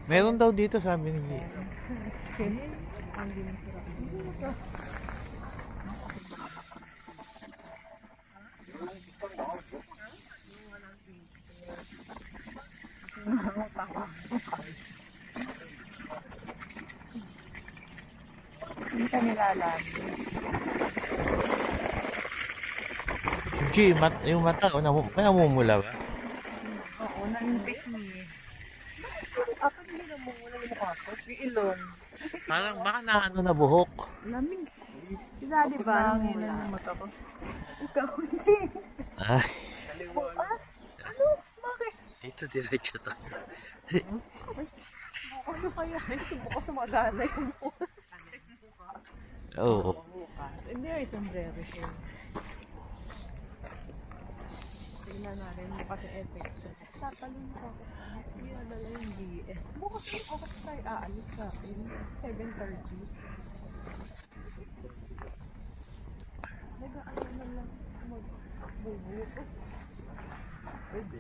Meron daw dito, sabi ni Gia. Hindi ka nilalag. G, yung mata, may namumula ba? Oo, nanimpis niya. Ako hindi namumula yung mukha ko. Yung ilong. Parang baka na ano na buhok. Lamig. Si Daddy ba? Nangilan yung mata ko. Ikaw hindi. Ay, Ano? Bakit? ito diretso to. Ano kaya? Subukan sa magana yung mukha. Oo. Bukas. Hindi ay sombrero siya. Tingnan natin bukas yung effect. Tatalon ko ako sa mas. Hindi nadala yung BS. Bukas yung ako tayo aalis sa akin. 7:30. Nag-aaral na lang mag-bubuko. Pwede.